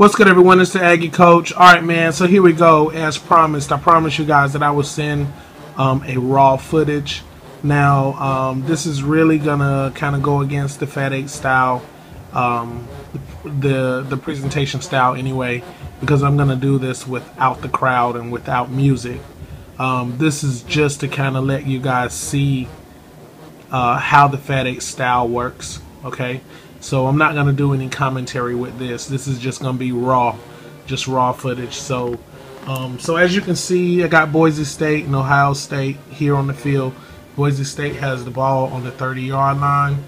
What's good, everyone? It's the Aggie Coach. All right, man. So here we go. As promised, I promised you guys that I would send a raw footage. Now, this is really gonna kind of go against the Fat 8 style, the presentation style anyway, because I'm gonna do this without the crowd and without music. This is just to kind of let you guys see how the Fat 8 style works. Okay. So I'm not going to do any commentary with this. This is just going to be raw, just raw footage. So so as you can see, I got Boise State and Ohio State here on the field. Boise State has the ball on the 30-yard line.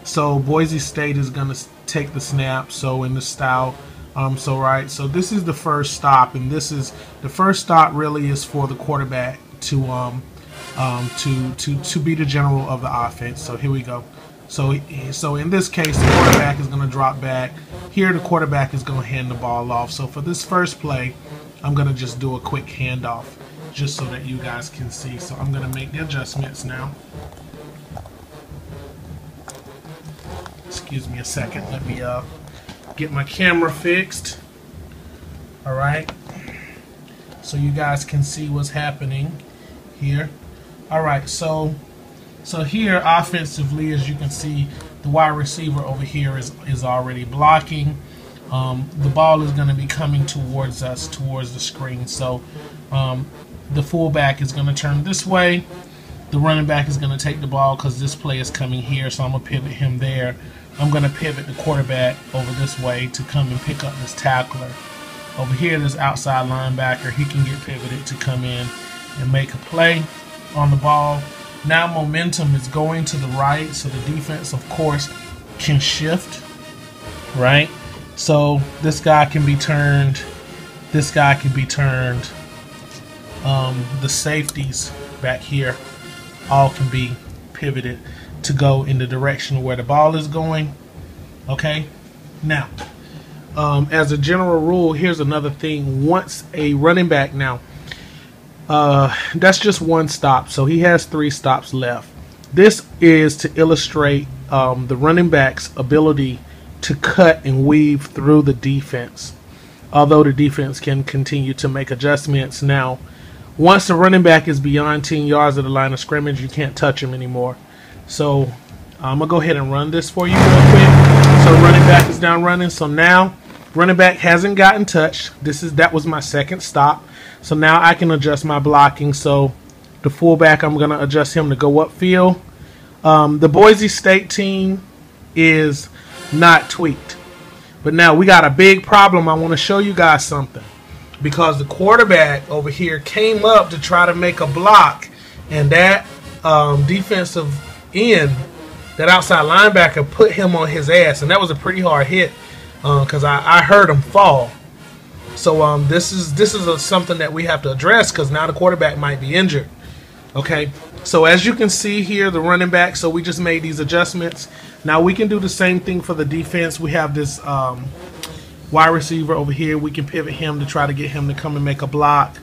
So Boise State is going to take the snap. So in the style, so this is the first stop, and this is the first stop really is for the quarterback to be the general of the offense. So here we go. So in this case, the quarterback is going to drop back. Here, the quarterback is going to hand the ball off. So for this first play, I'm going to just do a quick handoff just so that you guys can see. So I'm going to make the adjustments now. Excuse me a second. Let me get my camera fixed. All right. So you guys can see what's happening here. All right. So here, offensively, as you can see, the wide receiver over here is already blocking. The ball is going to be coming towards us, towards the screen. So the fullback is going to turn this way. The running back is going to take the ball because this play is coming here. So I'm going to pivot him there. I'm going to pivot the quarterback over this way to come and pick up this tackler. Over here, this outside linebacker, he can get pivoted to come in and make a play on the ball. Now momentum is going to the right, so the defense, of course, can shift, right? So this guy can be turned. This guy can be turned. The safeties back here all can be pivoted to go in the direction where the ball is going. Okay. Now, as a general rule, here's another thing. Once a running back now. That's just one stop, so he has 3 stops left. This is to illustrate the running back's ability to cut and weave through the defense, although the defense can continue to make adjustments. Now, once the running back is beyond 10 yards of the line of scrimmage, you can't touch him anymore. So I'm going to go ahead and run this for you real quick. So running back is down running. So now running back hasn't gotten touched. That was my second stop. So now I can adjust my blocking. So the fullback, I'm going to adjust him to go upfield. The Boise State team is not tweaked. But now we got a big problem. I want to show you guys something. Because the quarterback over here came up to try to make a block. And that defensive end, that outside linebacker, put him on his ass. And that was a pretty hard hit because I heard him fall. So this is something that we have to address because now the quarterback might be injured. Okay, so as you can see here, the running back, so we just made these adjustments. Now we can do the same thing for the defense. We have this wide receiver over here. We can pivot him to try to get him to come and make a block.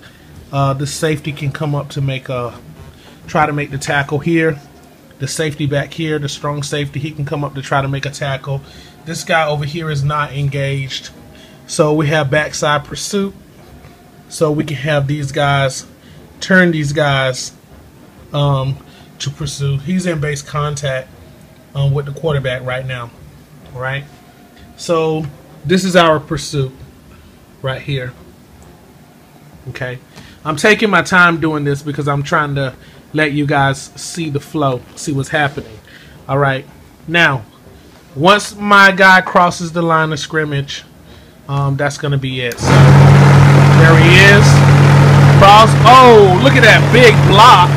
The safety can come up to try to make the tackle here. The safety back here, the strong safety, he can come up to try to make a tackle. This guy over here is not engaged. So we have backside pursuit. So we can have these guys, turn these guys to pursue. He's in base contact with the quarterback right now. Right? So this is our pursuit right here. Okay. I'm taking my time doing this because I'm trying to let you guys see the flow, see what's happening. All right. Now, once my guy crosses the line of scrimmage, that's going to be it. So, there he is. Cross. Oh, look at that big block.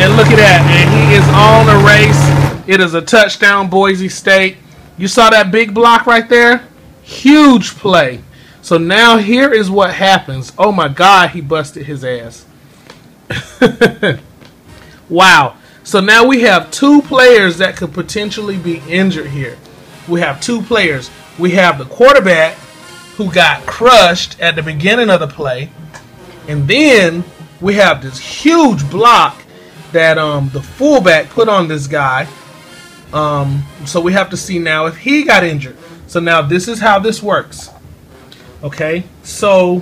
And look at that. And he is on a race. It is a touchdown, Boise State. You saw that big block right there? Huge play. So now here is what happens. Oh, my God, he busted his ass. Wow. So now we have 2 players that could potentially be injured here. We have 2 players. We have the quarterback who got crushed at the beginning of the play. And then we have this huge block that the fullback put on this guy. So we have to see now if he got injured. So now this is how this works. Okay, so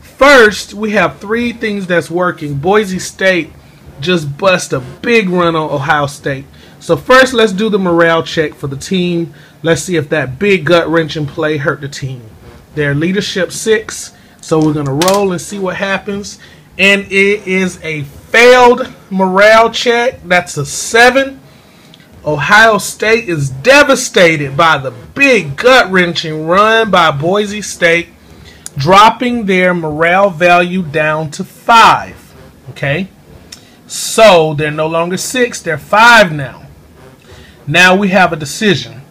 first we have three things that's working. Boise State just bust a big run on Ohio State. So first, let's do the morale check for the team. Let's see if that big gut-wrenching play hurt the team. Their leadership 6, so we're going to roll and see what happens. And it is a failed morale check. That's a 7. Ohio State is devastated by the big gut-wrenching run by Boise State, dropping their morale value down to 5. Okay? So they're no longer 6, they're 5 now. Now we have a decision.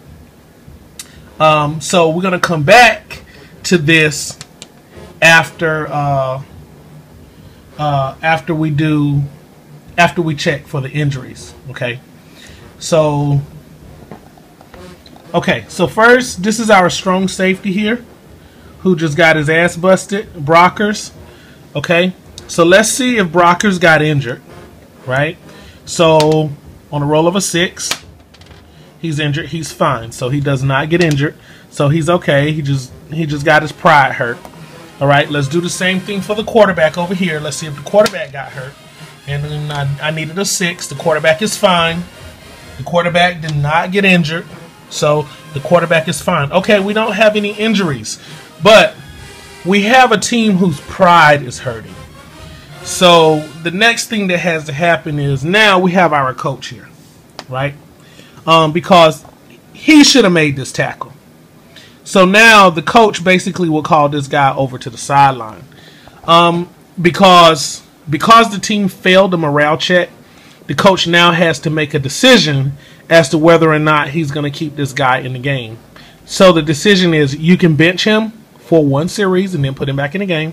So we're going to come back to this after we check for the injuries. Okay. So first, this is our strong safety here, who just got his ass busted, Brockers. Okay. So let's see if Brockers got injured. Right. So on a roll of a 6. He's injured. He's fine. So he does not get injured. So he's okay. He just got his pride hurt. All right. Let's do the same thing for the quarterback over here. Let's see if the quarterback got hurt. And then I needed a 6. The quarterback is fine. The quarterback did not get injured. So the quarterback is fine. Okay. We don't have any injuries, but we have a team whose pride is hurting. So the next thing that has to happen is now we have our coach here, right? Because he should have made this tackle. So now the coach basically will call this guy over to the sideline. Because the team failed the morale check, the coach now has to make a decision as to whether or not he's going to keep this guy in the game. So the decision is you can bench him for 1 series and then put him back in the game.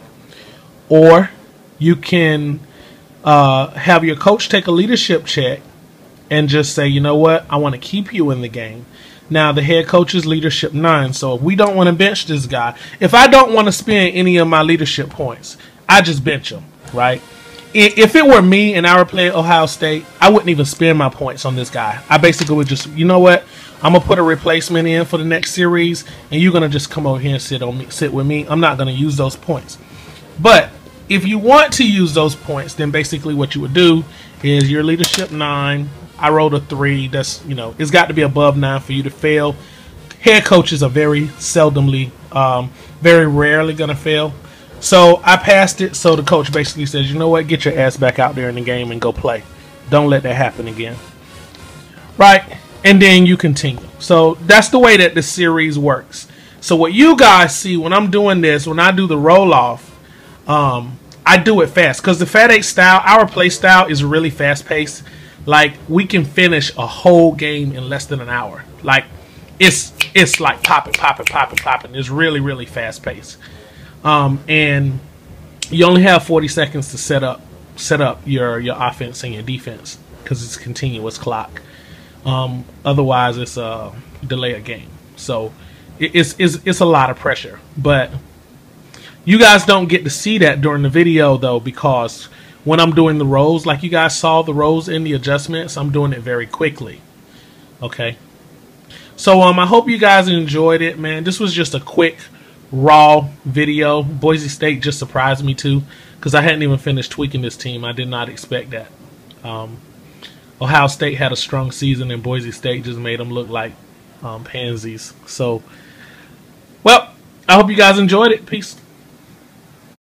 Or you can have your coach take a leadership check and just say, you know what, I want to keep you in the game. Now, the head coach is leadership 9, so if we don't want to bench this guy, if I don't want to spend any of my leadership points, I just bench him, right? If it were me and I were playing Ohio State, I wouldn't even spend my points on this guy. I basically would just, you know what, I'm going to put a replacement in for the next series, and you're going to just come over here and sit with me. I'm not going to use those points. But if you want to use those points, then basically what you would do is your leadership 9. I rolled a 3. That's, you know, it's got to be above 9 for you to fail. Head coaches are very rarely going to fail. So I passed it. So the coach basically says, you know what, get your ass back out there in the game and go play. Don't let that happen again. Right? And then you continue. So that's the way that the series works. So what you guys see when I'm doing this, when I do the roll off, I do it fast because the Fat 8 style, our play style is really fast paced. Like we can finish a whole game in less than an hour. Like it's like popping. It's really fast paced. And you only have 40 seconds to set up your offense and your defense because it's a continuous clock. Otherwise, it's a delay of game. So it's a lot of pressure. But you guys don't get to see that during the video though, because when I'm doing the rolls, like you guys saw the rolls in the adjustments, I'm doing it very quickly. Okay. So I hope you guys enjoyed it, man. This was just a quick raw video. Boise State just surprised me too, because I hadn't even finished tweaking this team. I did not expect that. Ohio State had a strong season, and Boise State just made them look like pansies. So, well, I hope you guys enjoyed it. Peace.